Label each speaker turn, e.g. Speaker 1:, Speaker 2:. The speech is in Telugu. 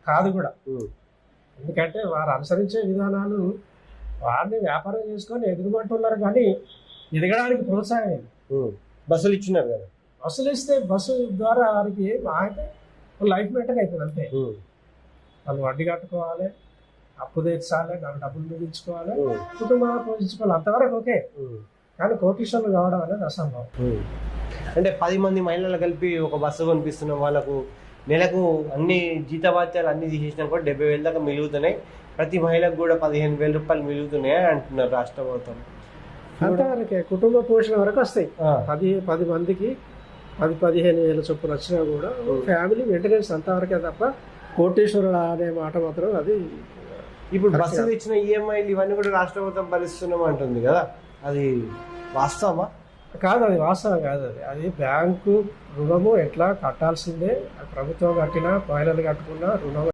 Speaker 1: కాదు కూడా. ఎందుకంటే వారు అనుసరించే విధానాలు వారిని వ్యాపారం చేసుకొని ఎదుగుమంటున్నారు, కానీ ఎదగడానికి ప్రోత్సాహం లేదు.
Speaker 2: బస్సులు ఇచ్చినారు కదా,
Speaker 1: బస్సులు ఇస్తే బస్సు ద్వారా వారికి అయితే లైఫ్ మెయింటైన్ అవుతుంది అంతే. వాళ్ళు వడ్డీ కట్టుకోవాలి, అప్పు తీర్చాలి, నాకు డబ్బులు మిగిల్చుకోవాలి, కుటుంబాన్ని పోషించుకోవాలి, అంతవరకు ఓకే. కానీ కోటీశ్వర్లు కావడం అనేది అసంభవం.
Speaker 2: అంటే 10 మంది మహిళలు కలిపి ఒక బస్సు కొనిపిస్తున్న వాళ్ళకు నెలకు అన్ని జీతభత్యాలు అన్ని తీసేసినా కూడా 70,000 దాకా మిగులుతున్నాయి. ప్రతి మహిళకు కూడా 15,000 రూపాయలు మిగులుతున్నాయి అంటున్నారు రాష్ట్ర ప్రభుత్వం.
Speaker 1: అంతవరకే కుటుంబ పోషణ వరకు వస్తాయి. 10 మందికి 15,000 చొప్పున వచ్చినా కూడా ఫ్యామిలీ మెయింటెనెన్స్ అంతవరకే తప్ప కోటీశ్వరుడు అనే మాట మాత్రం అది.
Speaker 2: ఇప్పుడు బస్సులు ఇచ్చిన ఈఎంఐలు ఇవన్నీ కూడా రాష్ట్ర ప్రభుత్వం భరిస్తున్నాం అంటుంది కదా, అది వాస్తవమా?
Speaker 1: కాదు, అది వాస్తవం కాదు. అది బ్యాంకు రుణము ఎట్లా కట్టాల్సిందే. ప్రభుత్వం కట్టినా మహిళలు కట్టుకున్నా రుణం